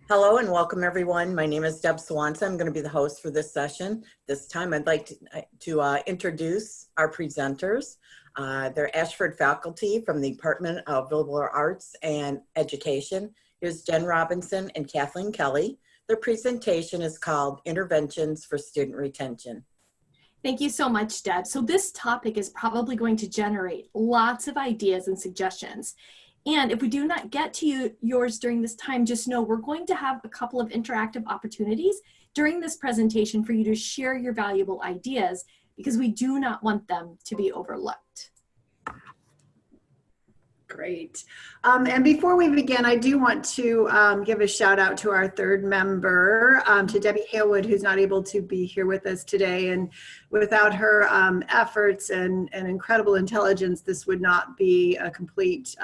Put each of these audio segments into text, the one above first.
Hello and welcome everyone. My name is Deb Swanson. I'm going to be the host for this session. This time I'd like to introduce our presenters. They're Ashford faculty from the Department of Liberal Arts and Education. Here's Jen Robinson and Kathleen Kelly. Their presentation is called Interventions for Student Retention. Thank you so much, Deb. So this topic is probably going to generate lots of ideas and suggestions. And if we do not get to yours during this time, just know we're going to have a couple of interactive opportunities during this presentation for you to share your valuable ideas because we do not want them to be overlooked. Great. And before we begin, I do want to give a shout out to our third member, to Debbie Halewood, who's not able to be here with us today. And without her efforts and incredible intelligence, this would not be a complete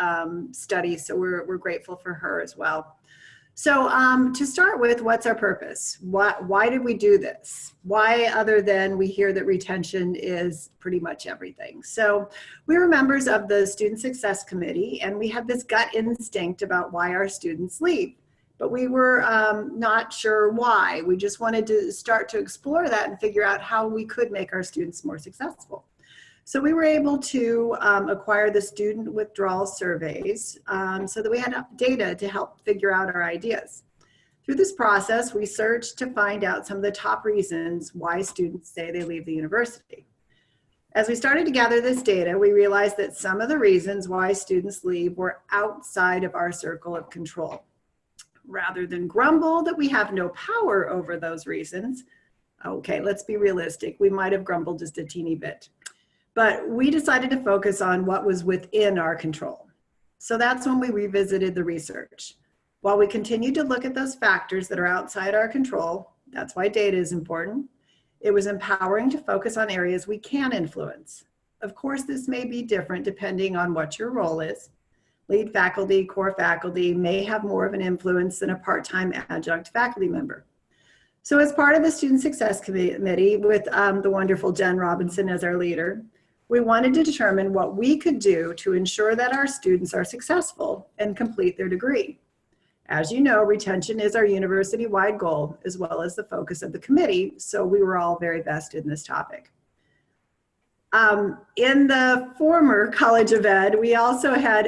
study. So we're grateful for her as well. So to start with, what's our purpose? Why did we do this? Why, other than we hear that retention is pretty much everything? So we were members of the Student Success Committee, and we had this gut instinct about why our students leave. But we were not sure why. We just wanted to start to explore that and figure out how we could make our students more successful. So we were able to acquire the student withdrawal surveys so that we had data to help figure out our ideas. Through this process, we searched to find out some of the top reasons why students say they leave the university. As we started to gather this data, we realized that some of the reasons why students leave were outside of our circle of control. Rather than grumble that we have no power over those reasons, okay, let's be realistic, we might have grumbled just a teeny bit. But we decided to focus on what was within our control. So that's when we revisited the research. While we continued to look at those factors that are outside our control, that's why data is important, it was empowering to focus on areas we can influence. Of course, this may be different depending on what your role is. Lead faculty, core faculty may have more of an influence than a part-time adjunct faculty member. So as part of the Student Success Committee with the wonderful Jen Robinson as our leader, we wanted to determine what we could do to ensure that our students are successful and complete their degree. As you know, retention is our university-wide goal as well as the focus of the committee, so we were all very vested in this topic. In the former College of Ed, we also had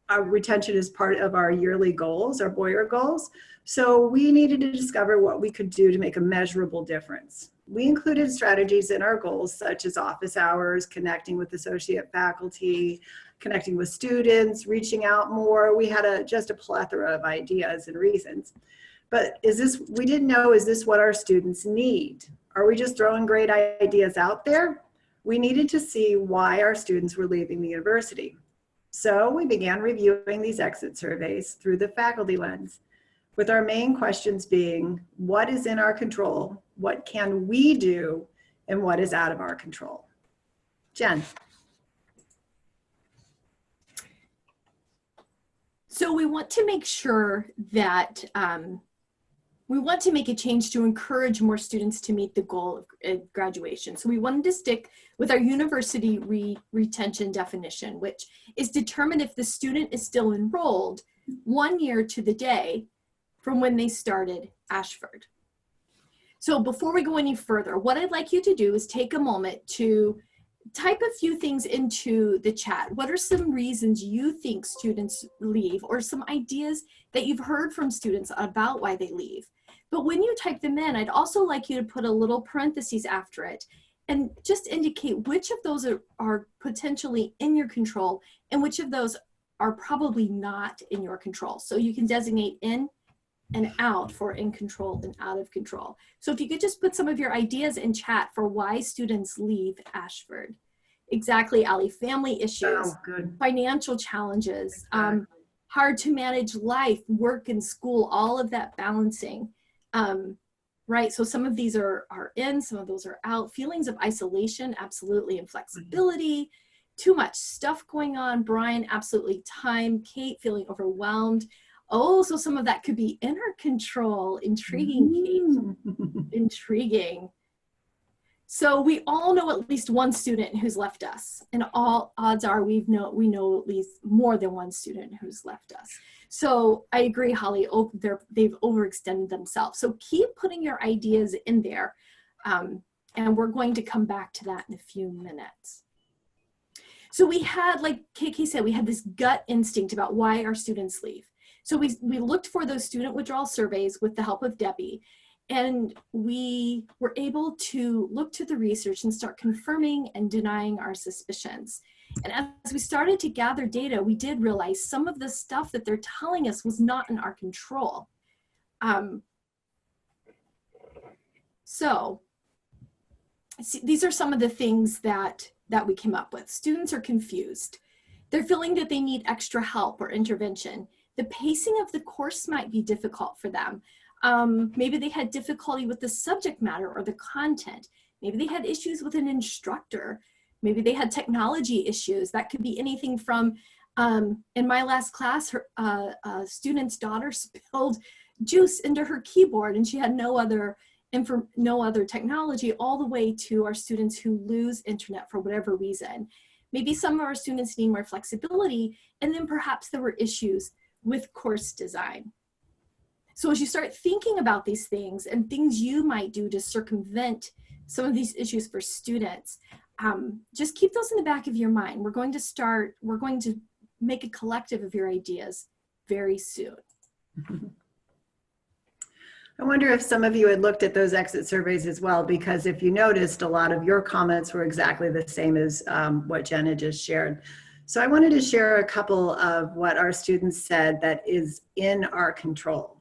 our retention as part of our yearly goals, our Boyer goals, so we needed to discover what we could do to make a measurable difference. We included strategies in our goals such as office hours, connecting with associate faculty, connecting with students, reaching out more. We had just a plethora of ideas and reasons. But we didn't know, is this what our students need? Are we just throwing great ideas out there? We needed to see why our students were leaving the university. So we began reviewing these exit surveys through the faculty lens, with our main questions being, what is in our control? What can we do? And what is out of our control? Jen. So we want to make sure that we want to make a change to encourage more students to meet the goal of graduation. So we wanted to stick with our university retention definition, which is determined if the student is still enrolled 1 year to the day from when they started Ashford. So before we go any further, what I'd like you to do is take a moment to type a few things into the chat. What are some reasons you think students leave, or some ideas that you've heard from students about why they leave? But when you type them in, I'd also like you to put a little parentheses after it and just indicate which of those are potentially in your control and which of those are probably not in your control. So you can designate in and out for in control and out of control. So if you could just put some of your ideas in chat for why students leave Ashford. Exactly, Ali, family issues, financial challenges, hard to manage life, work and school, all of that balancing, right? So some of these are in, some of those are out. Feelings of isolation, absolutely, and flexibility, too much stuff going on. Brian, absolutely, time. Kate, feeling overwhelmed. Oh, so some of that could be inner control. Intriguing, Kate. Intriguing. So we all know at least one student who's left us, and all odds are we know at least more than one student who's left us. So I agree, Holly, they've overextended themselves. So keep putting your ideas in there, and we're going to come back to that in a few minutes. So we had, like KK said, we had this gut instinct about why our students leave. So we looked for those student withdrawal surveys with the help of Debbie, and we were able to look to the research and start confirming and denying our suspicions. And as we started to gather data, we did realize some of the stuff that they're telling us was not in our control. So these are some of the things that we came up with. Students are confused. They're feeling that they need extra help or intervention. The pacing of the course might be difficult for them. Maybe they had difficulty with the subject matter or the content. Maybe they had issues with an instructor. Maybe they had technology issues. That could be anything from, in my last class, a student's daughter spilled juice into her keyboard and she had no other technology, all the way to our students who lose internet for whatever reason. Maybe some of our students need more flexibility, and then perhaps there were issues with course design. So as you start thinking about these things and things you might do to circumvent some of these issues for students, just keep those in the back of your mind. We're going to make a collective of your ideas very soon. I wonder if some of you had looked at those exit surveys as well, because if you noticed, a lot of your comments were exactly the same as what Jen had just shared. So I wanted to share a couple of what our students said that is in our control.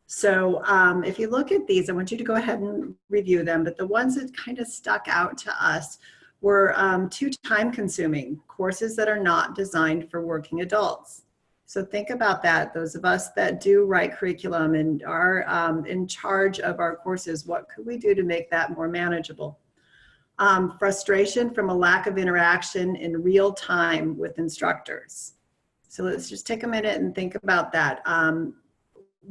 So if you look at these, I want you to go ahead and review them, but the ones that kind of stuck out to us were too time-consuming, courses that are not designed for working adults. So think about that. Those of us that do write curriculum and are in charge of our courses, what could we do to make that more manageable? Frustration from a lack of interaction in real time with instructors. So let's just take a minute and think about that.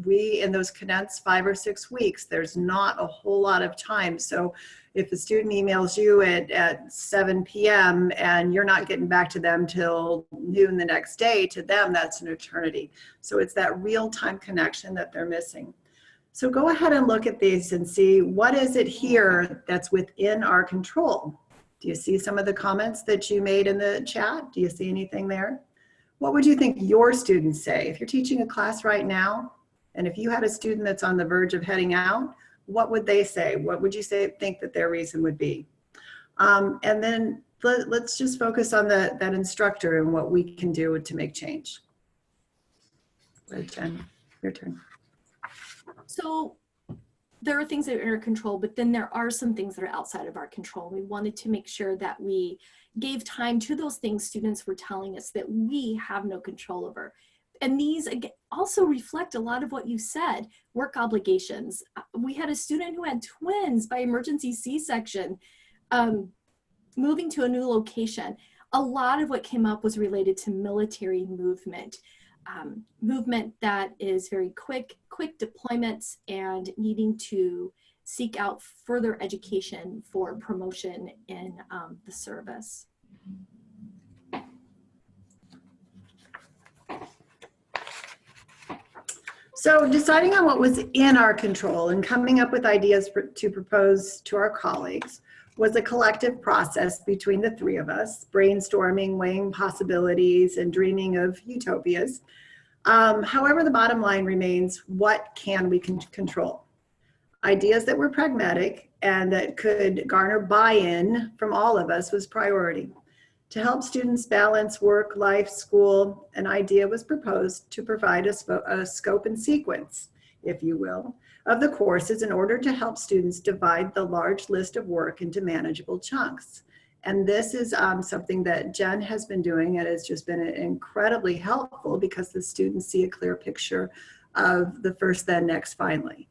In those condensed 5 or 6 weeks, there's not a whole lot of time. So if a student emails you at 7 p.m. and you're not getting back to them till noon the next day, to them, that's an eternity. So it's that real-time connection that they're missing. So go ahead and look at these and see what is it here that's within our control. Do you see some of the comments that you made in the chat? Do you see anything there? What would you think your students say? If you're teaching a class right now, and if you had a student that's on the verge of heading out, what would they say? What would you think that their reason would be? And then let's just focus on that instructor and what we can do to make change. Go ahead, Jen, your turn. So there are things that are in our control, but then there are some things that are outside of our control. We wanted to make sure that we gave time to those things students were telling us that we have no control over. And these again also reflect a lot of what you said, work obligations. We had a student who had twins by emergency C-section, moving to a new location. A lot of what came up was related to military movement, movement that is very quick deployments and needing to seek out further education for promotion in the service. So deciding on what was in our control and coming up with ideas to propose to our colleagues was a collective process between the three of us, brainstorming, weighing possibilities, and dreaming of utopias. However, the bottom line remains, what can we control? Ideas that were pragmatic and that could garner buy-in from all of us was priority. To help students balance work, life, school, an idea was proposed to provide a scope and sequence, if you will, of the courses in order to help students divide the large list of work into manageable chunks. And this is something that Jen has been doing, and it's just been incredibly helpful because the students see a clear picture of the first, then, next, finally.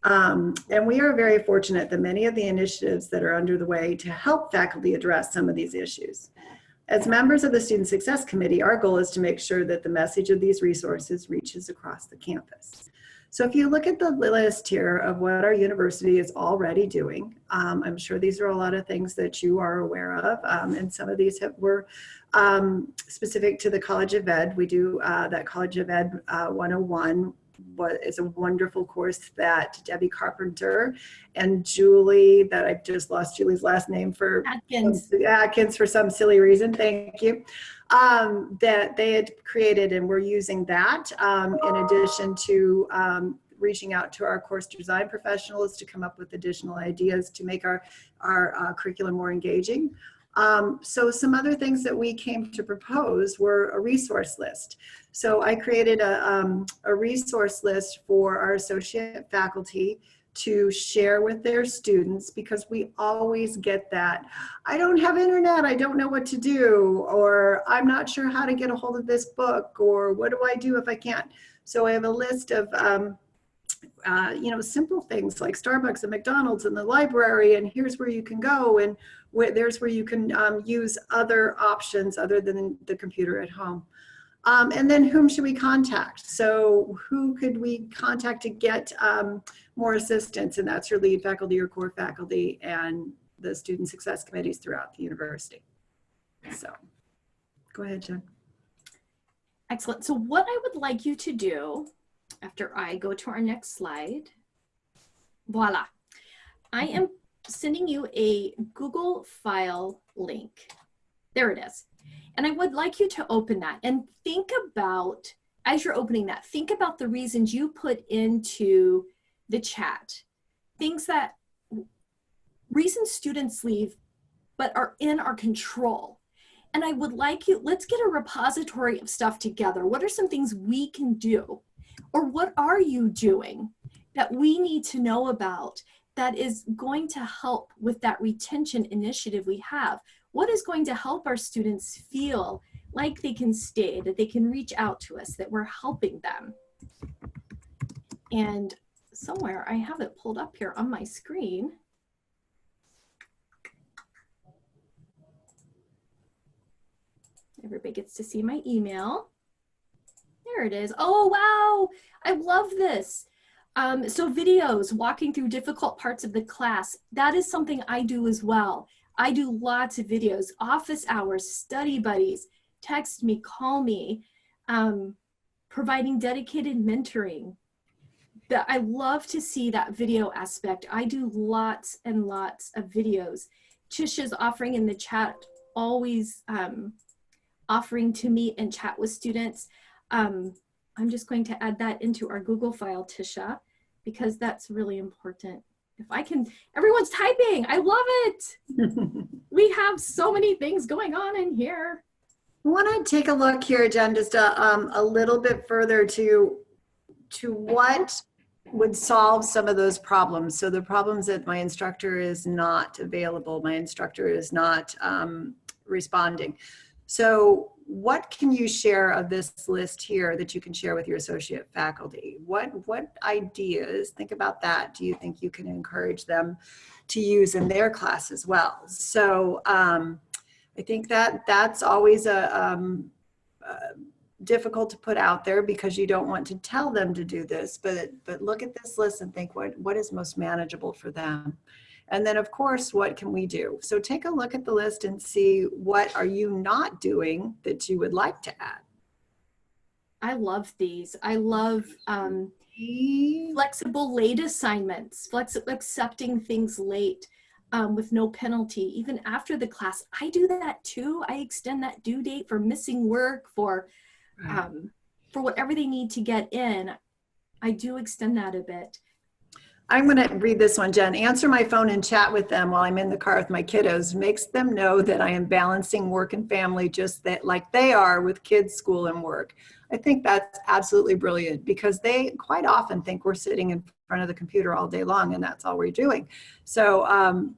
And we are very fortunate that many of the initiatives that are under the way to help faculty address some of these issues. As members of the Student Success Committee, our goal is to make sure that the message of these resources reaches across the campus. So if you look at the list here of what our university is already doing, I'm sure these are a lot of things that you are aware of, and some of these were specific to the College of Ed. We do that College of Ed 101 is a wonderful course that Debbie Carpenter and Julie, that I've just lost Julie's last name for Atkins for some silly reason, thank you, that they had created, and we're using that in addition to reaching out to our course design professionals to come up with additional ideas to make our curriculum more engaging. So some other things that we came to propose were a resource list. So I created a resource list for our associate faculty to share with their students, because we always get that, I don't have internet, I don't know what to do, or I'm not sure how to get a hold of this book, or what do I do if I can't? So I have a list of simple things like Starbucks and McDonald's and the library, and here's where you can go, and there's where you can use other options other than the computer at home. And then whom should we contact? So who could we contact to get more assistance? And that's your lead faculty or core faculty and the student success committees throughout the university. So go ahead, Jen. Excellent. So what I would like you to do after I go to our next slide, voila, I am sending you a Google file link. There it is. And I would like you to open that and think about, as you're opening that, think about the reasons you put into the chat. Reasons students leave, but are in our control. And I would like you, let's get a repository of stuff together. What are some things we can do? Or what are you doing that we need to know about that is going to help with that retention initiative we have? What is going to help our students feel like they can stay, that they can reach out to us, that we're helping them? And somewhere I have it pulled up here on my screen. Everybody gets to see my email. There it is. Oh, wow. I love this. So videos, walking through difficult parts of the class, that is something I do as well. I do lots of videos, office hours, study buddies, text me, call me, providing dedicated mentoring. I love to see that video aspect. I do lots and lots of videos. Tisha's offering in the chat, always offering to meet and chat with students. I'm just going to add that into our Google file, Tisha, because that's really important. If I can, everyone's typing, I love it. We have so many things going on in here. I want to take a look here, Jen, just a little bit further to what would solve some of those problems. So the problems that my instructor is not available, my instructor is not responding. So what can you share of this list here that you can share with your associate faculty? What ideas, think about that, do you think you can encourage them to use in their class as well? So I think that's always difficult to put out there because you don't want to tell them to do this, but look at this list and think what is most manageable for them. And then, of course, what can we do? So take a look at the list and see what are you not doing that you would like to add. I love these. I love flexible late assignments, accepting things late with no penalty, even after the class. I do that too. I extend that due date for missing work, for whatever they need to get in. I do extend that a bit. I'm going to read this one, Jen. Answer my phone and chat with them while I'm in the car with my kiddos. Makes them know that I am balancing work and family just like they are with kids, school, and work. I think that's absolutely brilliant because they quite often think we're sitting in front of the computer all day long and that's all we're doing. So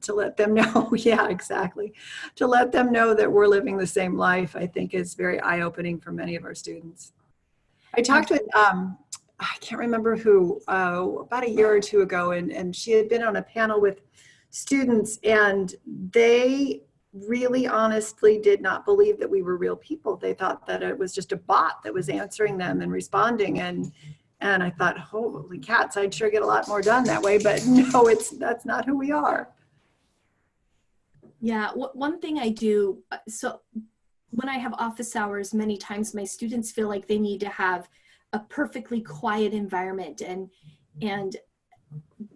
to let them know, yeah, exactly. To let them know that we're living the same life, I think is very eye-opening for many of our students. I talked with I can't remember who, about a year or two ago, and she had been on a panel with students, and they really honestly did not believe that we were real people. They thought that it was just a bot that was answering them and responding, and And I thought, holy cats, I'd sure get a lot more done that way. But no, that's not who we are. Yeah, one thing I do, so when I have office hours, many times my students feel like they need to have a perfectly quiet environment, and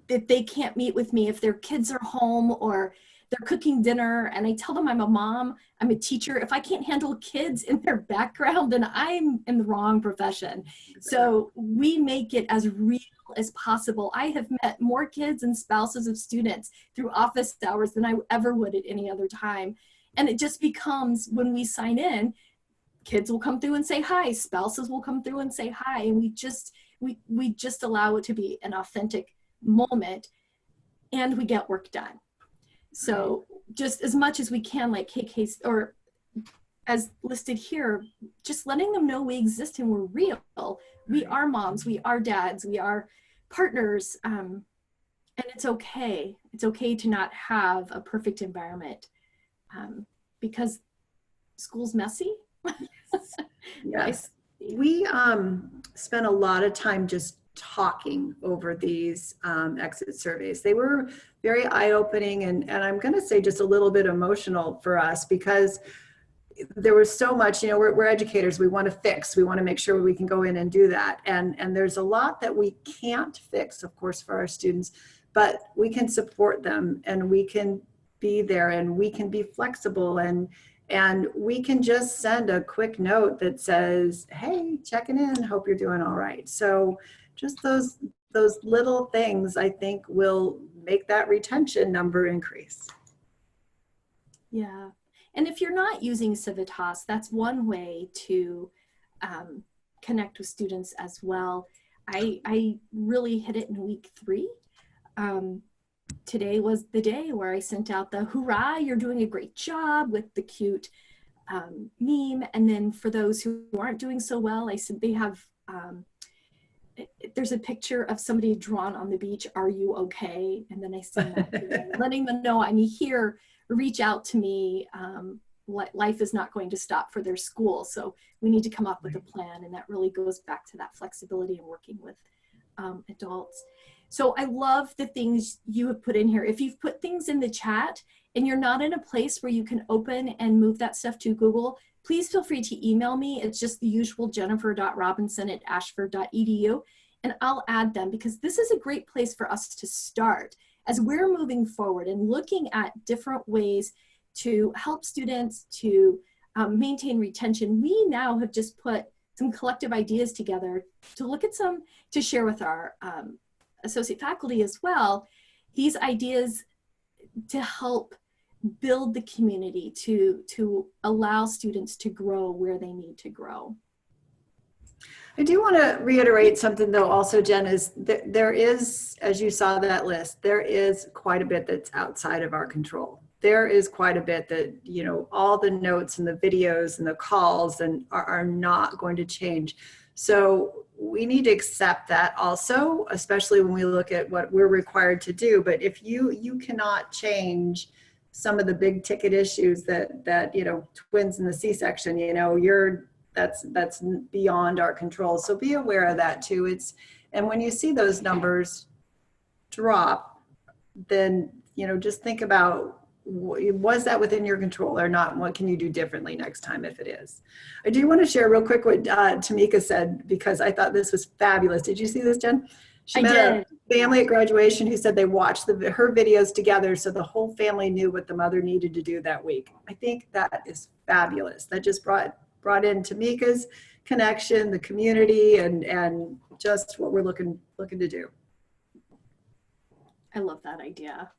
that they can't meet with me if their kids are home or they're cooking dinner. And I tell them I'm a mom, I'm a teacher. If I can't handle kids in their background, then I'm in the wrong profession. So we make it as real as possible. I have met more kids and spouses of students through office hours than I ever would at any other time. And it just becomes, when we sign in, kids will come through and say hi, spouses will come through and say hi, and we just allow it to be an authentic moment, and we get work done. So just as much as we can, like KK, or as listed here, just letting them know we exist and we're real. We are moms, we are dads, we are partners, and it's okay. It's okay to not have a perfect environment, because school's messy. Yes. We spent a lot of time just talking over these exit surveys. They were very eye-opening, and I'm going to say just a little bit emotional for us, because there was so much, we're educators, we want to fix, we want to make sure we can go in and do that. And there's a lot that we can't fix, of course, for our students, but we can support them, and we can be there, and we can be flexible, and we can just send a quick note that says, hey, checking in, hope you're doing all right. So just those little things, I think, will make that retention number increase. Yeah. And if you're not using Civitas, that's one way to connect with students as well. I really hit it in week 3. Today was the day where I sent out the hurrah, you're doing a great job, with the cute meme. And then for those who aren't doing so well, I said they have, there's a picture of somebody drawn on the beach, are you okay? And then I send that to them, letting them know I'm here, reach out to me. Life is not going to stop for their school, so we need to come up with a plan. And that really goes back to that flexibility and working with adults. So I love the things you have put in here. If you've put things in the chat and you're not in a place where you can open and move that stuff to Google, please feel free to email me. It's just the usual jennifer.robinson@ashford.edu, and I'll add them, because this is a great place for us to start as we're moving forward and looking at different ways to help students to maintain retention. We now have just put some collective ideas together to look at some, to share with our associate faculty as well, these ideas to help build the community, to allow students to grow where they need to grow. I do want to reiterate something though also, Jen, is that there is, as you saw that list, there is quite a bit that's outside of our control. There is quite a bit that, all the notes and the videos and the calls and are not going to change. So we need to accept that also, especially when we look at what we're required to do. But if you cannot change some of the big ticket issues that twins in the C-section, that's beyond our control. So be aware of that too. And when you see those numbers drop, then just think about, was that within your control or not? And what can you do differently next time if it is? I do want to share real quick what Tamika said, because I thought this was fabulous. Did you see this, Jen? She met a family at graduation who said they watched her videos together, so the whole family knew what the mother needed to do that week. I think that is fabulous. That just brought in Tamika's connection, the community, and just what we're looking to do. I love that idea.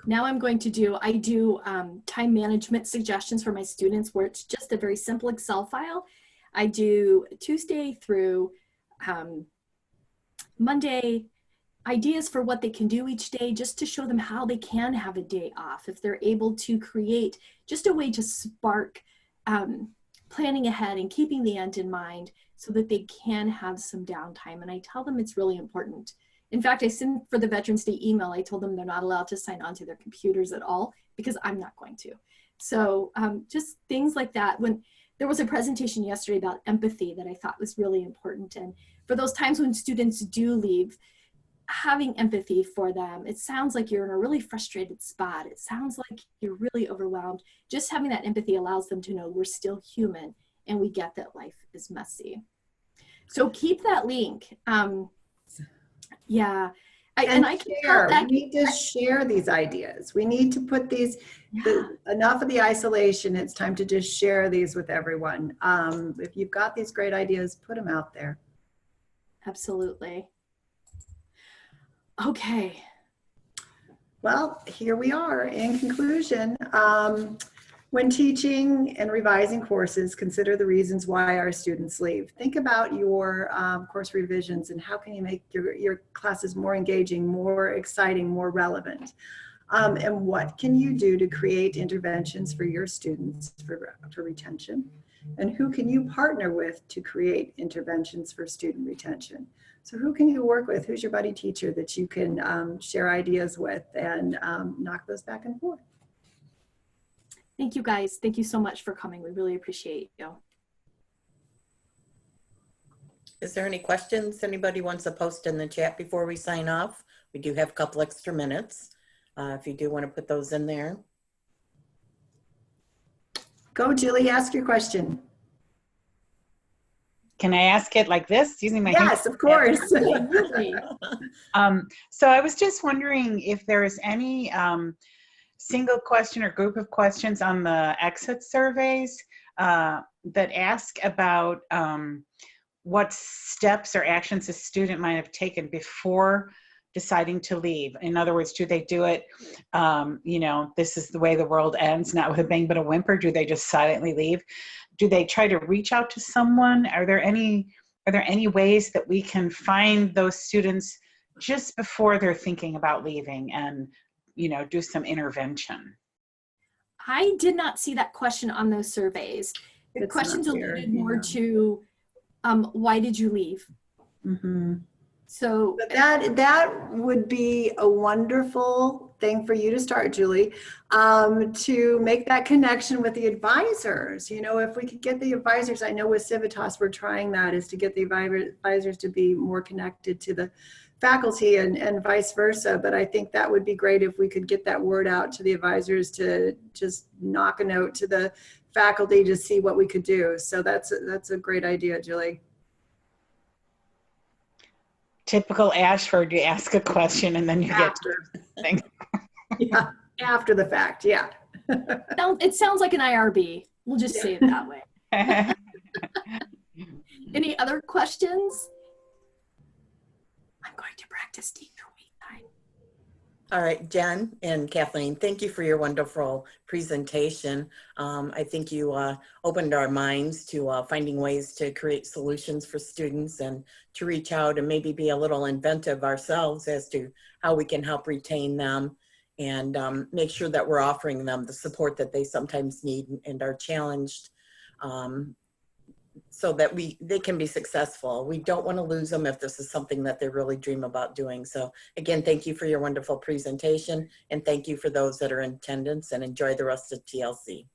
Now I do time management suggestions for my students, where it's just a very simple Excel file. I do Tuesday through Monday, ideas for what they can do each day, just to show them how they can have a day off if they're able to create just a way to spark planning ahead and keeping the end in mind, so that they can have some downtime. And I tell them it's really important. In fact, I sent for the Veterans Day email, I told them they're not allowed to sign on to their computers at all, because I'm not going to. So just things like that. When there was a presentation yesterday about empathy that I thought was really important. And for those times when students do leave, having empathy for them. It sounds like you're in a really frustrated spot. It sounds like you're really overwhelmed. Just having that empathy allows them to know we're still human and we get that life is messy. So keep that link. Yeah. And I can share. We need to share these ideas. We need to put these, enough of the isolation. It's time to just share these with everyone. If you've got these great ideas, put them out there. Absolutely. Okay. Well, here we are. In conclusion, when teaching and revising courses, consider the reasons why our students leave. Think about your course revisions and how can you make your classes more engaging, more exciting, more relevant. And what can you do to create interventions for your students for retention? And who can you partner with to create interventions for student retention? So who can you work with? Who's your buddy teacher that you can share ideas with and knock those back and forth? Thank you guys. Thank you so much for coming. We really appreciate you. Is there any questions anybody wants to post in the chat before we sign off? We do have a couple extra minutes. If you do want to put those in there. Go, Julie, ask your question. Can I ask it like this, using my Yes, of course. So I was just wondering if there's any single question or group of questions on the exit surveys that ask about what steps or actions a student might have taken before deciding to leave. In other words, do they do it, you know, this is the way the world ends, not with a bang but a whimper? Do they just silently leave? Do they try to reach out to someone? Are there any ways that we can find those students just before they're thinking about leaving and, you know, do some intervention? I did not see that question on those surveys. The questions alluded more to why did you leave? Mm-hmm. So but that would be a wonderful thing for you to start, Julie, to make that connection with the advisors. You know, if we could get the advisors, I know with Civitas we're trying that, is to get the advisors to be more connected to the faculty and vice versa. But I think that would be great if we could get that word out to the advisors to just knock a note to the faculty to see what we could do. So that's a great idea, Julie. Typical Ashford, you ask a question and then you get things. Yeah, after the fact, yeah. It sounds like an IRB. We'll just say it that way. Any other questions? I'm going to practice teacher week time. All right, Jen and Kathleen, thank you for your wonderful presentation. I think you opened our minds to finding ways to create solutions for students and to reach out and maybe be a little inventive ourselves as to how we can help retain them and make sure that we're offering them the support that they sometimes need and are challenged so that they can be successful. We don't want to lose them if this is something that they really dream about doing. So again, thank you for your wonderful presentation and thank you for those that are in attendance, and enjoy the rest of TLC.